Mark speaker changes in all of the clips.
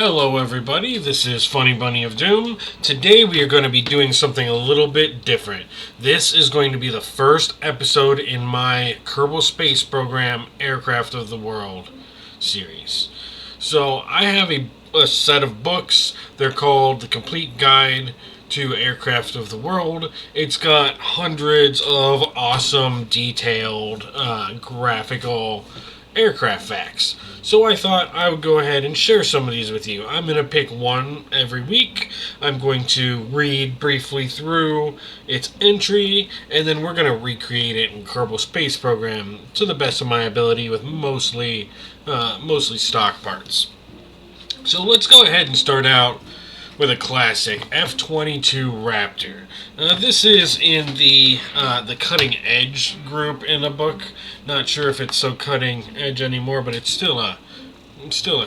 Speaker 1: Hello everybody, this is Funny Bunny of Doom. Today we are going to be doing something a little bit different. This is going to be the first episode in my Kerbal Space Program Aircraft of the World series. So I have a set of books. They're called The Complete Guide to Aircraft of the World. It's got hundreds of awesome, detailed, graphical aircraft facts. So I thought I would go ahead and share some of these with you. I'm going to pick one every week. I'm going to read briefly through its entry, and then we're going to recreate it in Kerbal Space Program to the best of my ability with mostly stock parts. So let's go ahead and start out with a classic F22 Raptor. This is in the cutting edge group in the book. Not sure if it's so cutting edge anymore, but it's still a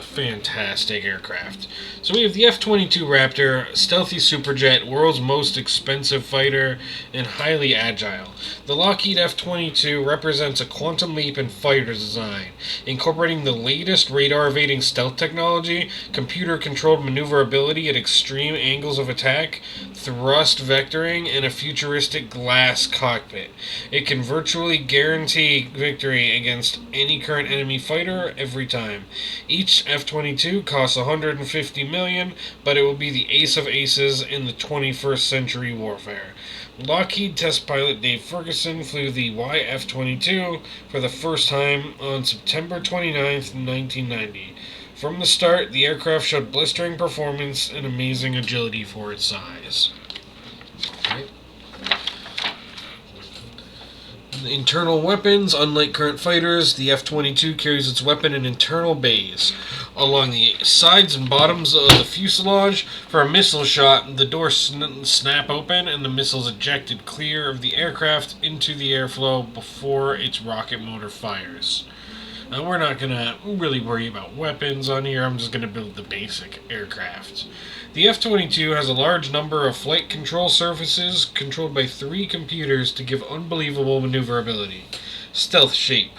Speaker 1: fantastic aircraft. So we have the F-22 Raptor, stealthy superjet, world's most expensive fighter, and highly agile. The Lockheed F-22 represents a quantum leap in fighter design, incorporating the latest radar-evading stealth technology, computer-controlled maneuverability at extreme angles of attack, thrust vectoring, and a futuristic glass cockpit. It can virtually guarantee victory against any current enemy fighter every time. Each F-22 costs $150 million, but it will be the ace of aces in the 21st century warfare. Lockheed test pilot Dave Ferguson flew the YF-22 for the first time on September 29, 1990. From the start, the aircraft showed blistering performance and amazing agility for its size. Okay. Internal weapons. Unlike current fighters, the F-22 carries its weapon in internal bays. Along the sides and bottoms of the fuselage, for a missile shot, the doors snap open and the missiles ejected clear of the aircraft into the airflow before its rocket motor fires. Now, we're not going to really worry about weapons on here. I'm just going to build the basic aircraft. The F-22 has a large number of flight control surfaces controlled by 3 computers to give unbelievable maneuverability. Stealth shape.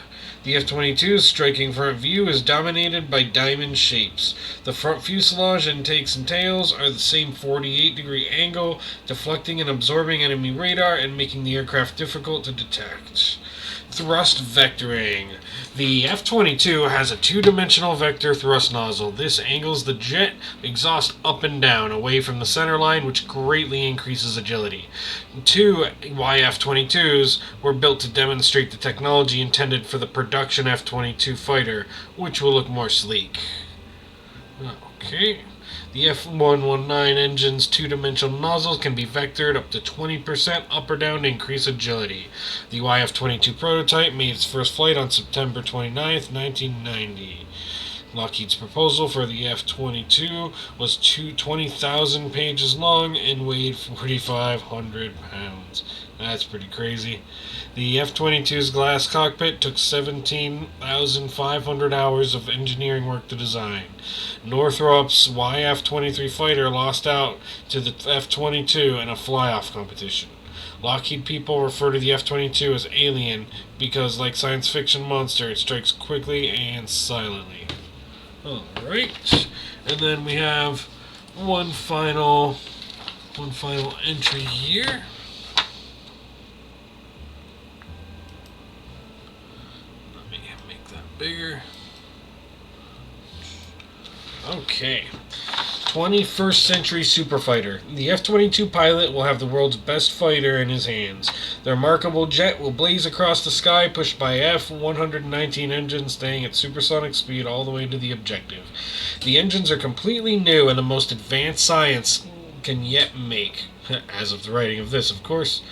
Speaker 1: The F-22's striking front view is dominated by diamond shapes. The front fuselage, intakes, and tails are the same 48-degree angle, deflecting and absorbing enemy radar and making the aircraft difficult to detect. Thrust vectoring. The F-22 has a 2-dimensional vector thrust nozzle. This angles the jet exhaust up and down, away from the center line, which greatly increases agility. 2 YF-22s were built to demonstrate the technology intended for the production F-22 fighter, which will look more sleek. Okay. The F-119 engine's 2-dimensional nozzles can be vectored up to 20% up or down to increase agility. The YF-22 prototype made its first flight on September 29, 1990. Lockheed's proposal for the F-22 was 20,000 pages long and weighed 4,500 pounds. That's pretty crazy. The F-22's glass cockpit took 17,500 hours of engineering work to design. Northrop's YF-23 fighter lost out to the F-22 in a fly-off competition. Lockheed people refer to the F-22 as alien because, like science fiction monster, it strikes quickly and silently. Alright, and then we have one final entry here. Let me make that bigger. Okay. 21st century superfighter. The F-22 pilot will have the world's best fighter in his hands. The remarkable jet will blaze across the sky, pushed by F-119 engines, staying at supersonic speed all the way to the objective. The engines are completely new and the most advanced science can yet make. As of the writing of this, of course.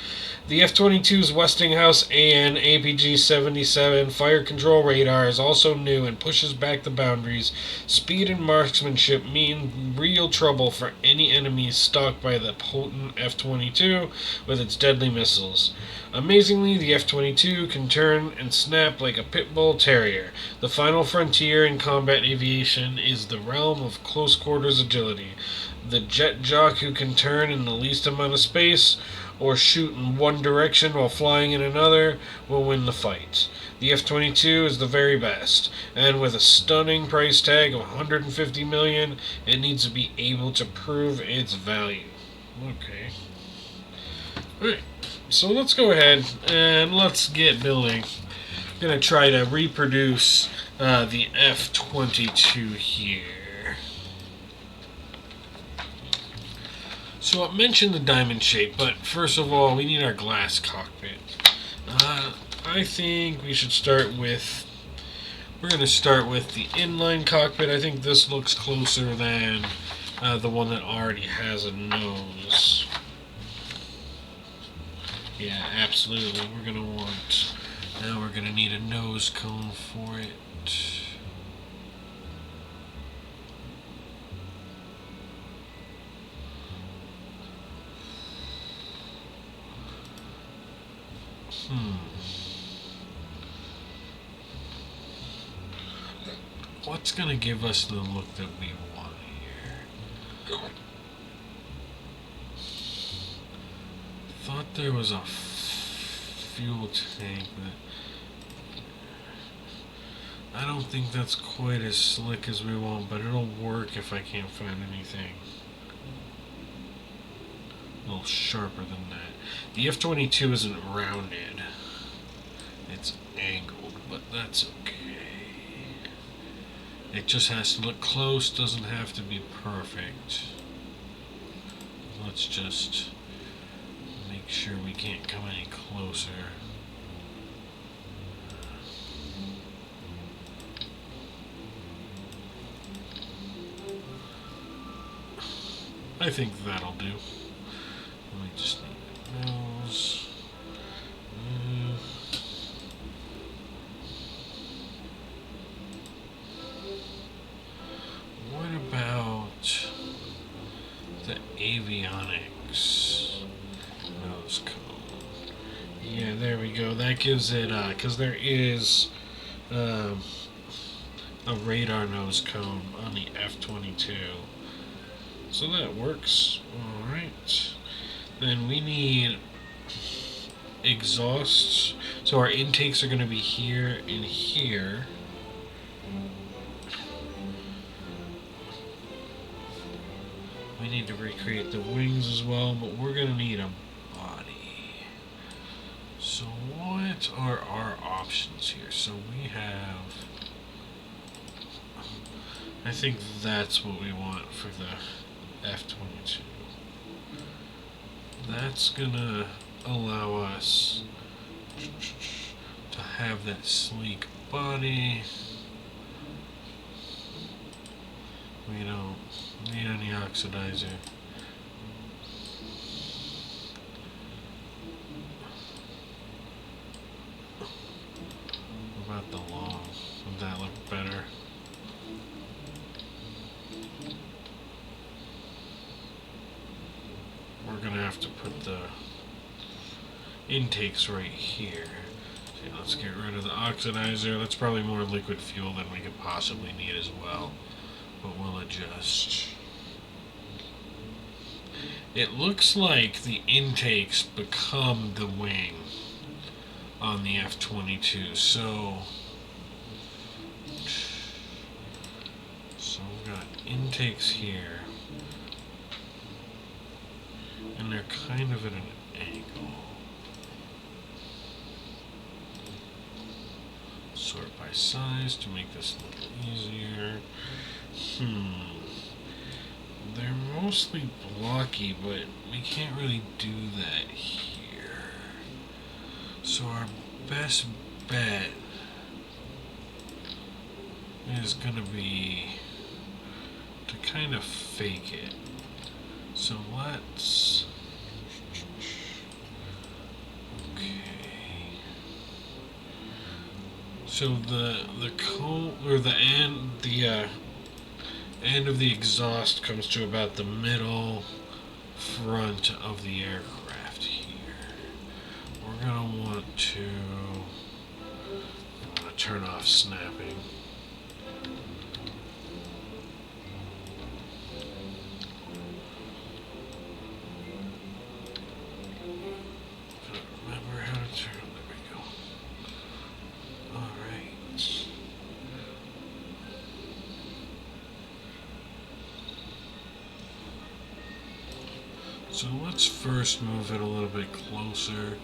Speaker 1: The F-22's Westinghouse AN APG-77 fire control radar is also new and pushes back the boundaries. Speed and marksmanship mean real trouble for any enemies stalked by the potent F-22 with its deadly missiles. Amazingly, the F-22 can turn and snap like a pit bull terrier. The final frontier in combat aviation is the realm of close quarters agility. The jet jock who can turn in the least amount of space or shoot in one direction while flying in another will win the fight. The F-22 is the very best, and with a stunning price tag of $150 million, it needs to be able to prove its value. Okay. Alright, so let's go ahead and let's get building. I'm going to try to reproduce the F-22 here. So it mentioned the diamond shape, but first of all, we need our glass cockpit. I think we should start with... We're going to start with the inline cockpit. I think this looks closer than the one that already has a nose. Yeah, absolutely. We're going to want... Now we're going to need a nose cone for it. What's going to give us the look that we want here? Thought there was a fuel tank, but I don't think that's quite as slick as we want, but it'll work if I can't find anything a little sharper than that. The F-22 isn't rounded. It's angled, but that's okay. It just has to look close, doesn't have to be perfect. Let's just make sure we can't come any closer. I think that'll do. We just need those. What about the avionics nose cone? Yeah, there we go. That gives it, because there is a radar nose cone on the F-22. So that works. Alright. Then we need exhausts. So our intakes are going to be here and here. We need to recreate the wings as well, but we're going to need a body. So what are our options here? So we have... I think that's what we want for the F-22. That's gonna allow us to have that sleek body. We don't need any oxidizer. What about the long? Would that look better? We're going to have to put the intakes right here. So let's get rid of the oxidizer. That's probably more liquid fuel than we could possibly need as well. But we'll adjust. It looks like the intakes become the wing on the F-22. So we've got intakes here. And they're kind of at an angle. Sort by size to make this a little easier. They're mostly blocky, but we can't really do that here. So our best bet is going to be to kind of fake it. So let's... Okay. So the cone, or the end of the exhaust comes to about the middle front of the aircraft here. We're gonna want to turn off snapping. Remember how to turn. There we go. All right. So let's first move it a little bit closer,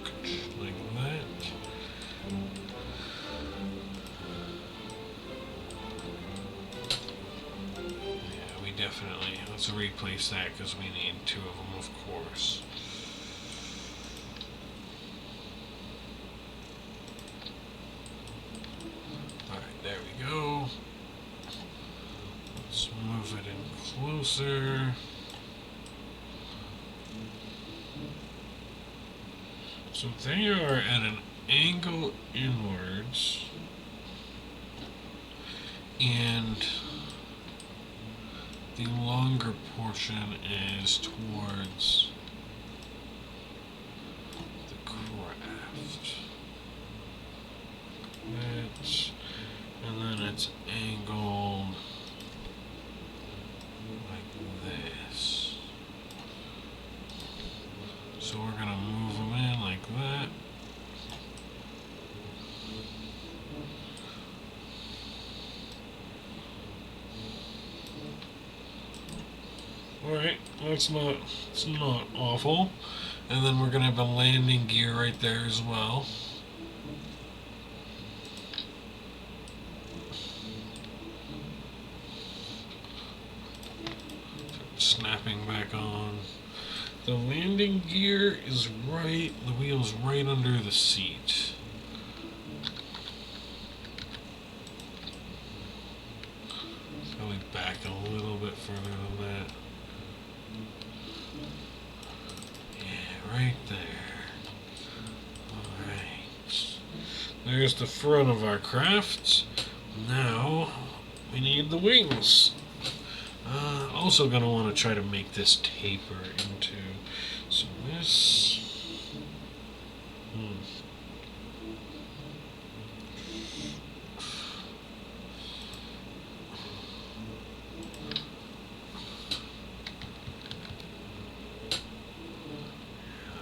Speaker 1: like that. Yeah, we definitely, let's replace that because we need two of them, of course. Alright, there we go. Let's move it in closer. So they are at an angle inwards, and the longer portion is towards the craft. That, and then it's angled like this. So we're going to move them in like that. Alright, it's not awful. And then we're going to have a landing gear right there as well. Snapping back on. The landing gear is right, the wheel's right under the seat. Probably back a little bit further than that. Yeah, right there. Alright. There's the front of our craft. Now, we need the wings. Also going to want to try to make this taper into, so this,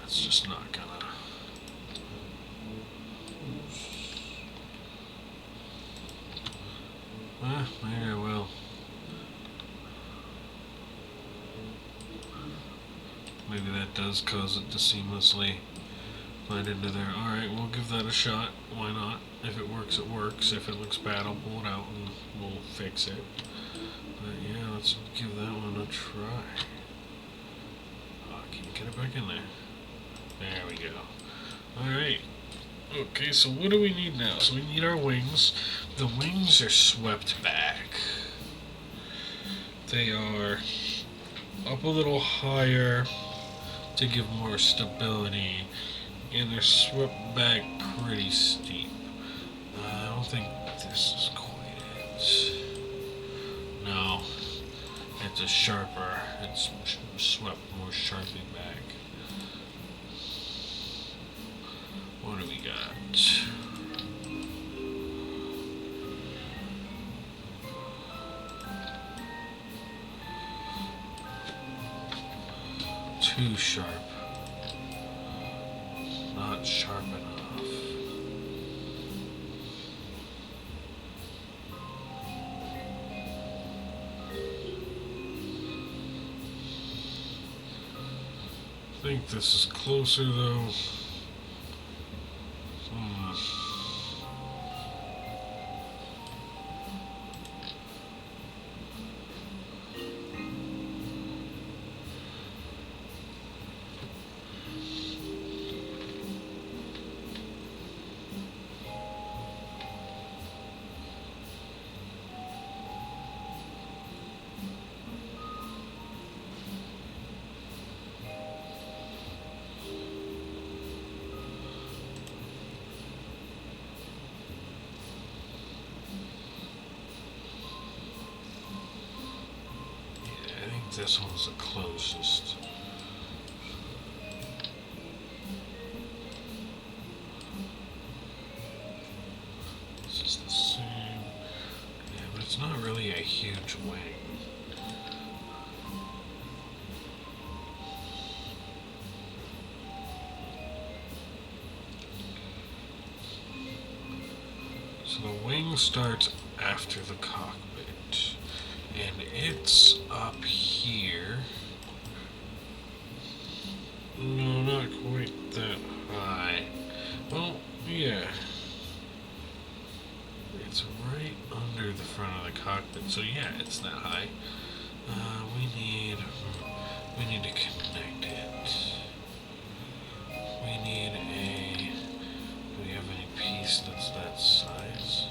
Speaker 1: that's just not gonna, maybe I will. Maybe that does cause it to seamlessly blend into there. Alright, we'll give that a shot. Why not? If it works, it works. If it looks bad, I'll pull it out and we'll fix it. But yeah, let's give that one a try. Oh, can you get it back in there? There we go. Alright. Okay, so what do we need now? So we need our wings. The wings are swept back. They are up a little higher to give more stability, and they're swept back pretty steep. I don't think this is quite it. No, it's a sharper, it's swept more sharply back. What do we got? Too sharp. Not sharp enough. I think this is closer though. This one's the closest. So the wing starts after the cockpit, and it's up here. No, not quite that high. Well, yeah. It's right under the front of the cockpit, so yeah, it's that high. We need to connect it. We need do we have any piece that's that size?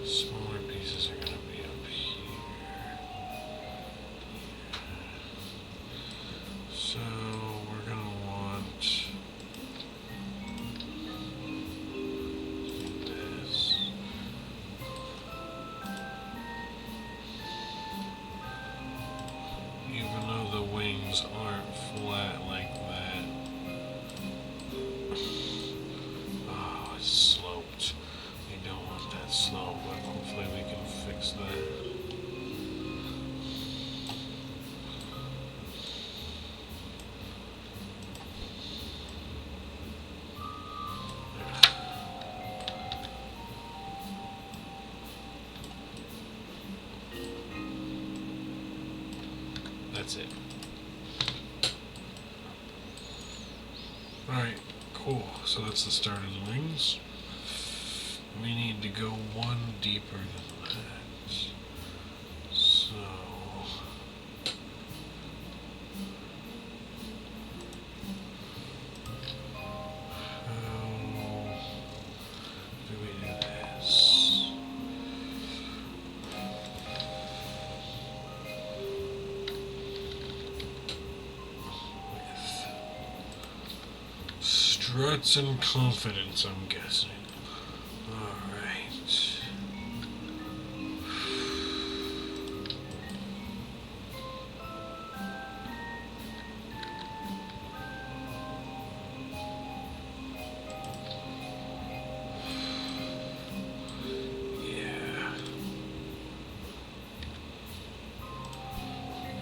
Speaker 1: Smaller pieces are going to be up here. So we're going to want this. Even though the wings aren't flat like that. Oh, it's sloped. We don't want that slope, but hopefully we can fix that. That's it. Alright, cool. So that's the start of the wings. We need to go one deeper than that. So how do we do this? Struts and confidence, I'm guessing. Alright. Yeah.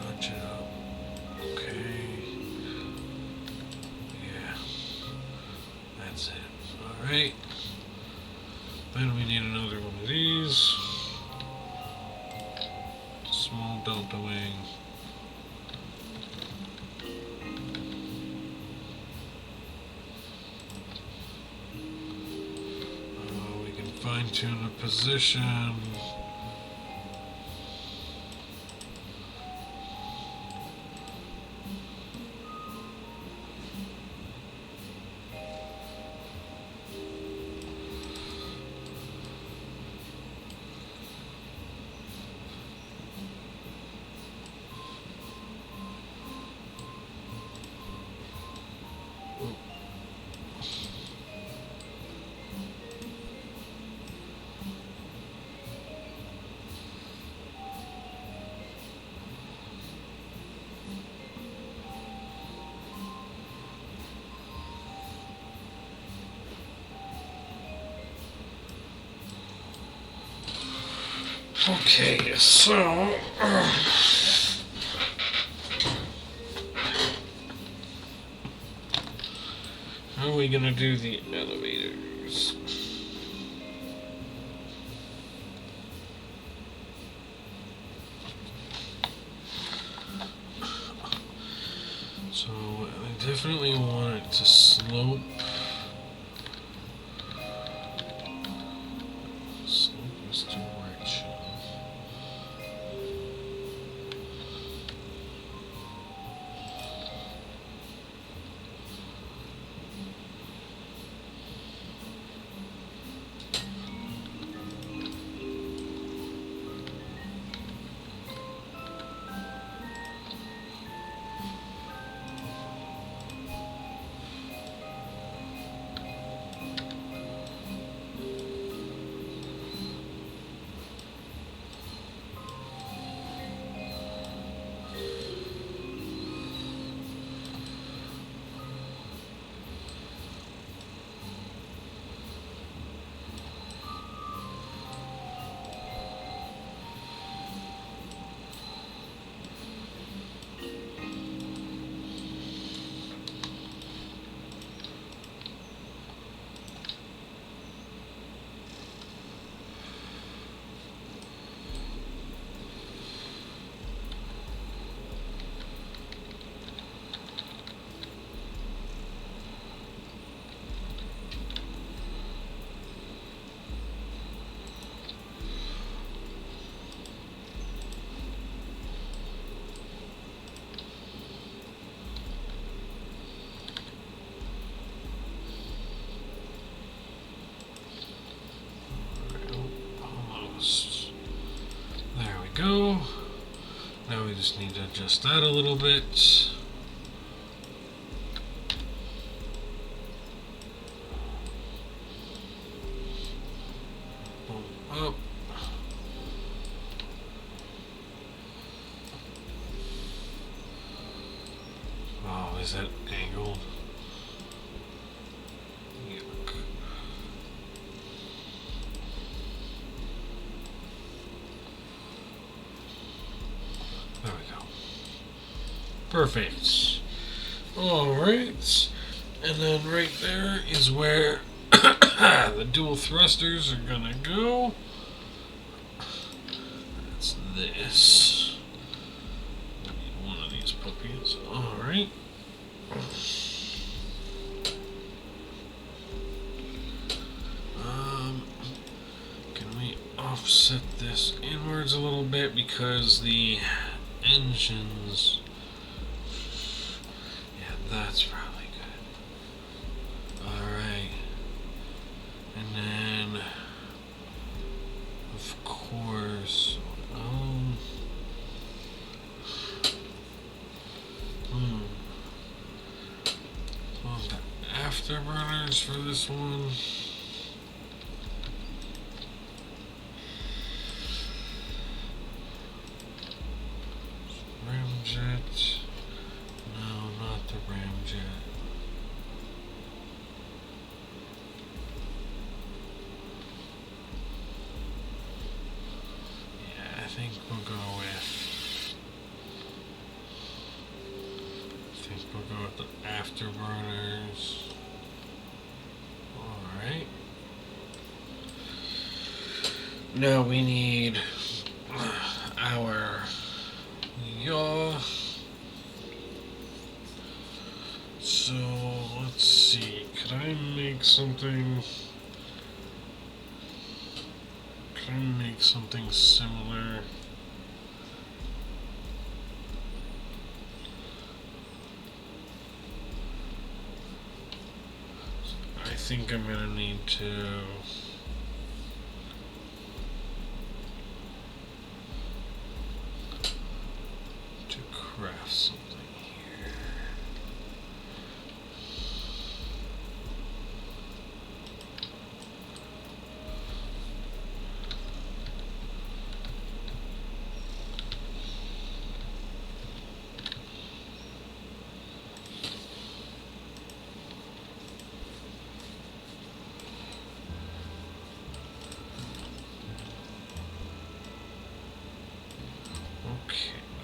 Speaker 1: Nudge it up. Okay. Yeah. That's it. Alright. Then we need another one of these. Small delta wing. We can fine tune the position. Okay, so how are we gonna do the elevators? So I definitely want it to slope. Slope is to where it should. Now we just need to adjust that a little bit. Up. Oh, is that angled? Yuck. There we go. Perfect. Alright. And then right there is where the dual thrusters are gonna go. That's this. I need one of these puppies. Alright. Can we offset this inwards a little bit because the engines... Yeah, that's probably good. Alright. And then, of course, the afterburners for this one. Ramjet. No, not the ramjet. Yeah, I think we'll go with the afterburners. Alright. Now we need our yaw. So let's see, could I make something similar? I think I'm gonna need to craft something here.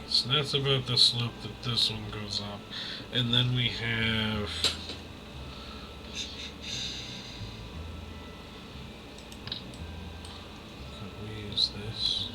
Speaker 1: So that's about the slope that this one goes up. And then we have... Could we use this?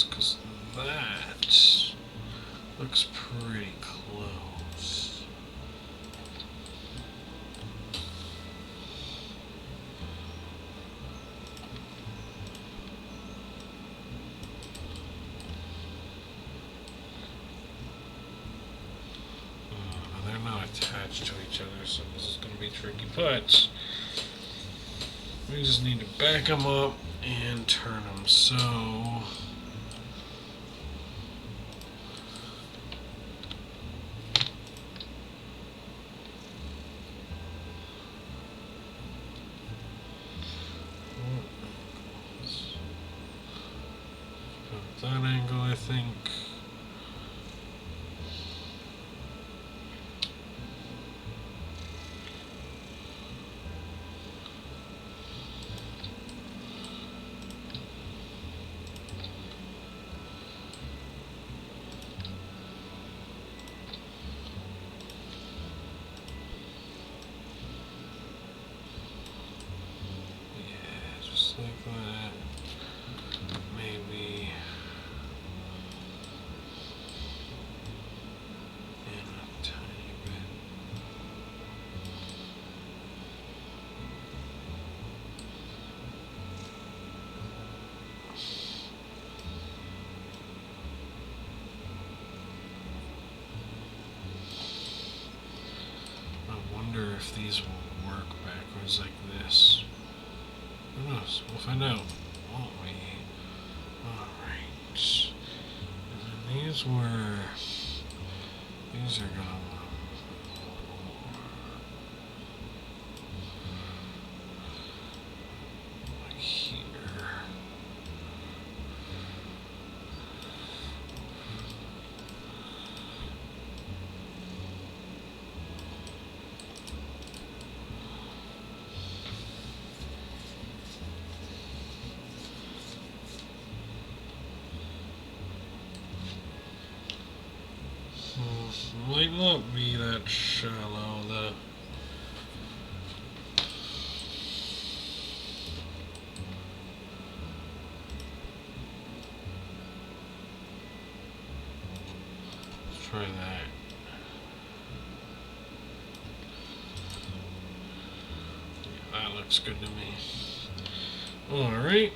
Speaker 1: Because that looks pretty close. They're not attached to each other, so this is going to be tricky, but we just need to back them up and turn them. So that angle, I think. Yeah, just like that. Maybe if these will work backwards like this. Who knows? We'll find out, won't we? Alright. And then these are gonna like here. Might not be that shallow, though. Let's try that. Yeah, that looks good to me. Alright.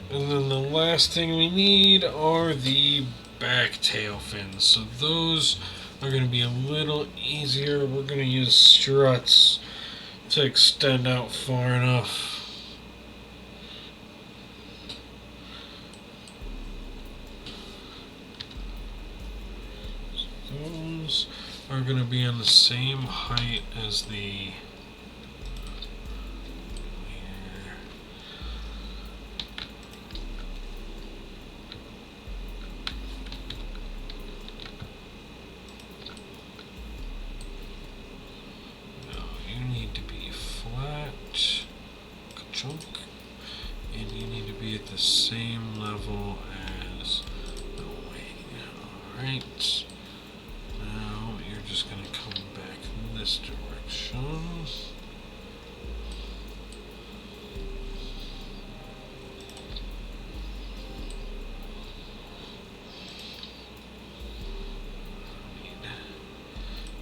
Speaker 1: And then the last thing we need are the back tail fins. So those are going to be a little easier. We're going to use struts to extend out far enough. So those are going to be on the same height as the chunk, and you need to be at the same level as the wing. Alright, now you're just going to come back in this direction.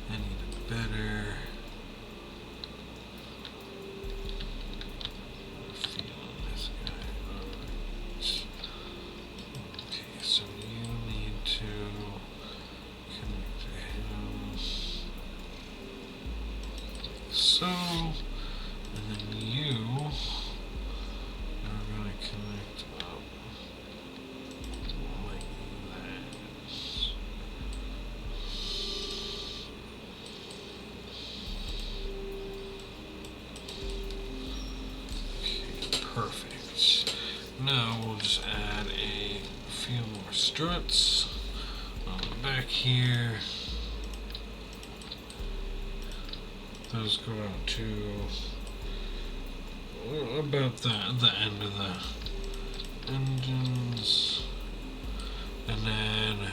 Speaker 1: I need a better so, and then you are going to connect up like that. Okay, perfect. Now we'll just add a few more struts on the back here. Those go out to about the end of the engines, and then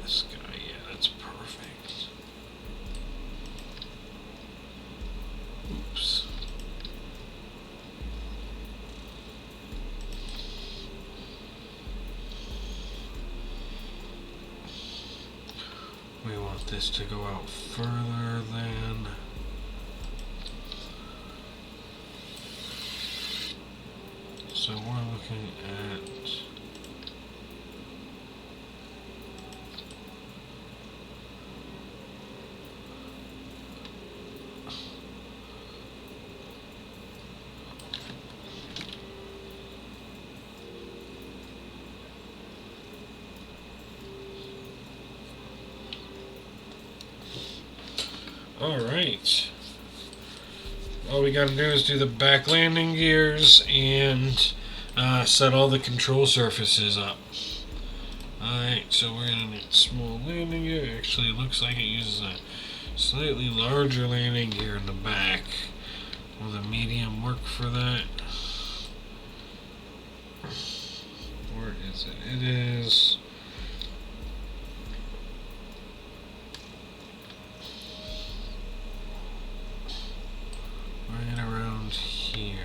Speaker 1: this guy, yeah, that's perfect. Oops. We want this to go out further than so we're looking at alright. All we gotta do is do the back landing gears and set all the control surfaces up. Alright, so we're gonna need small landing gear. Actually, it looks like it uses a slightly larger landing gear in the back. Will the medium work for that? Where is it? It is right around here.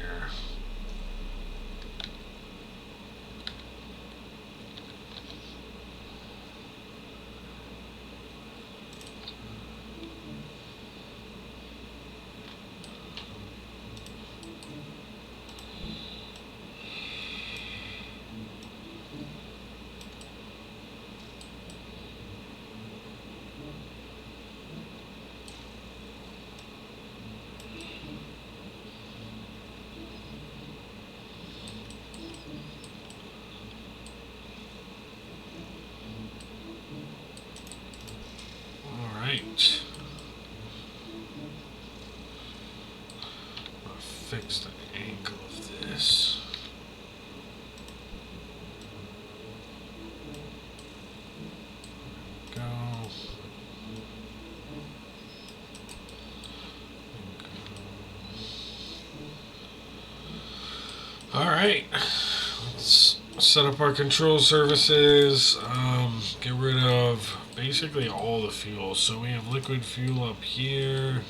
Speaker 1: fix the angle of this. Go. Alright, let's set up our control surfaces, get rid of basically all the fuel. So we have liquid fuel up here.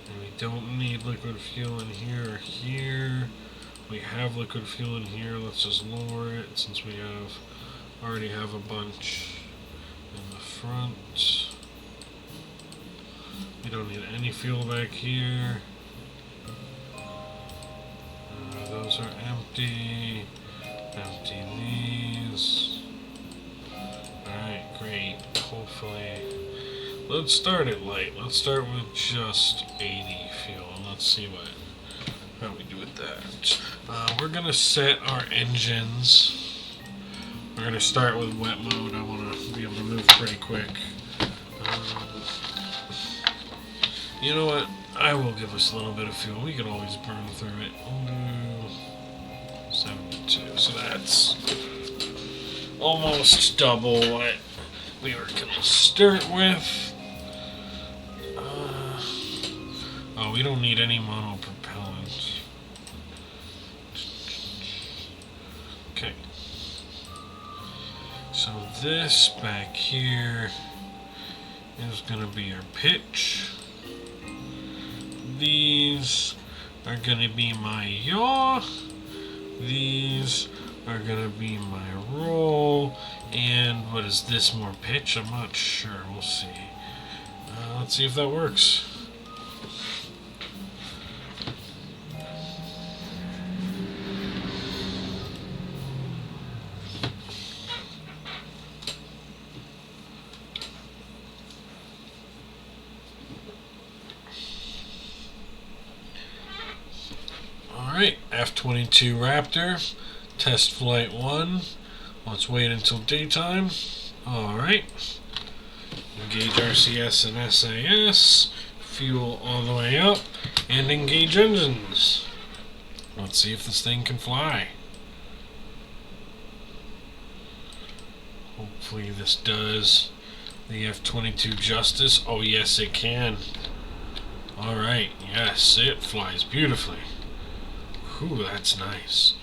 Speaker 1: And we don't need liquid fuel in here or here. We have liquid fuel in here. Let's just lower it since we already have a bunch in the front. We don't need any fuel back here. Those are empty. Empty these. Alright, great. Hopefully. Let's start it light. Let's start with just 80 fuel. And let's see how we do with that. We're going to set our engines. We're going to start with wet mode. I want to be able to move pretty quick. You know what? I will give us a little bit of fuel. We can always burn through it. 72. So that's almost double what we were going to start with. Oh, we don't need any monopropellant. Okay. So this back here is going to be our pitch. These are going to be my yaw. These are going to be my roll. And what is this, more pitch? I'm not sure. We'll see. Let's see if that works. Alright, F22 Raptor, test flight 1. Let's wait until daytime. Alright. Engage RCS and SAS. Fuel all the way up. And engage engines. Let's see if this thing can fly. Hopefully this does the F22 justice. Oh yes, it can. Alright, yes, it flies beautifully. Ooh, that's nice.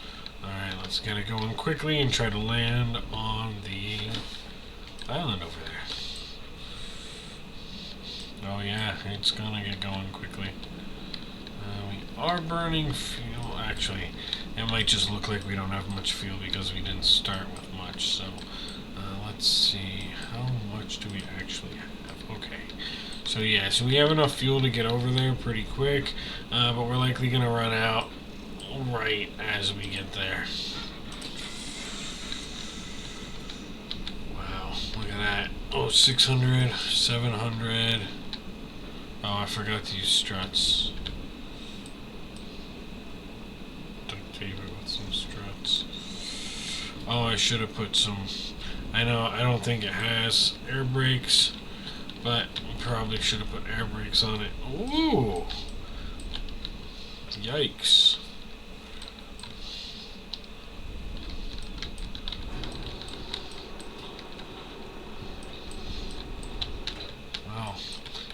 Speaker 1: Alright, let's get it going quickly and try to land on the island over there. Oh yeah, it's gonna get going quickly. We are burning fuel. Actually, it might just look like we don't have much fuel because we didn't start with much. So, let's see. How much do we actually have? Okay. So yeah, so we have enough fuel to get over there pretty quick, but we're likely gonna run out right as we get there. Wow, look at that. Oh, 600, 700. Oh, I forgot to use struts. Duct with some struts. Oh, I should have put some. I know, I don't think it has air brakes, but probably should have put air brakes on it. Ooh! Yikes. Wow.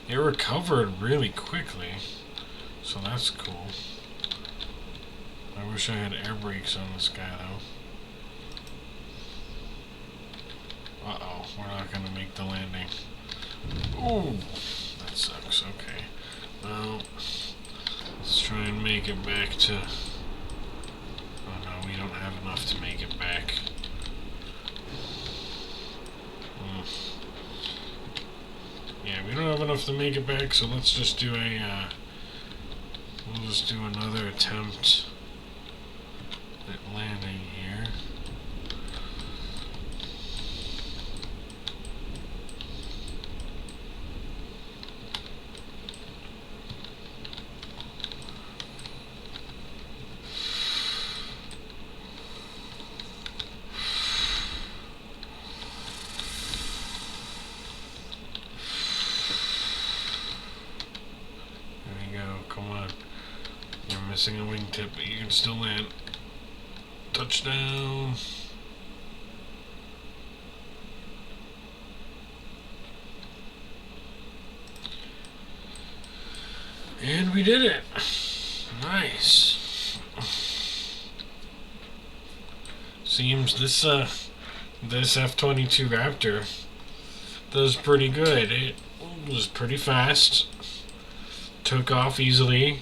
Speaker 1: It recovered really quickly, so that's cool. I wish I had air brakes on this guy though. Uh-oh, we're not gonna make the landing. Ooh, that sucks. Okay. Well, let's try and make it back to... Oh no, we don't have enough to make it back. Yeah, we don't have enough to make it back, so let's just do a, we'll just do another attempt at landing here. come on. You're missing a wingtip, but you can still land. Touchdown. And we did it. Nice. Seems this F22 Raptor does pretty good. It was pretty fast. Took off easily.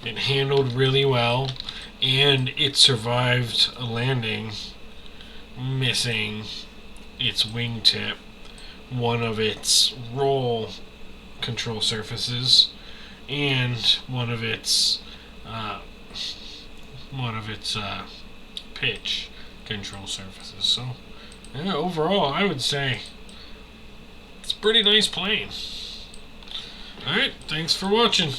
Speaker 1: It handled really well. And it survived a landing, missing its wingtip, one of its roll control surfaces, and one of its pitch control surfaces. So, yeah, overall, I would say it's a pretty nice plane. Alright, thanks for watching.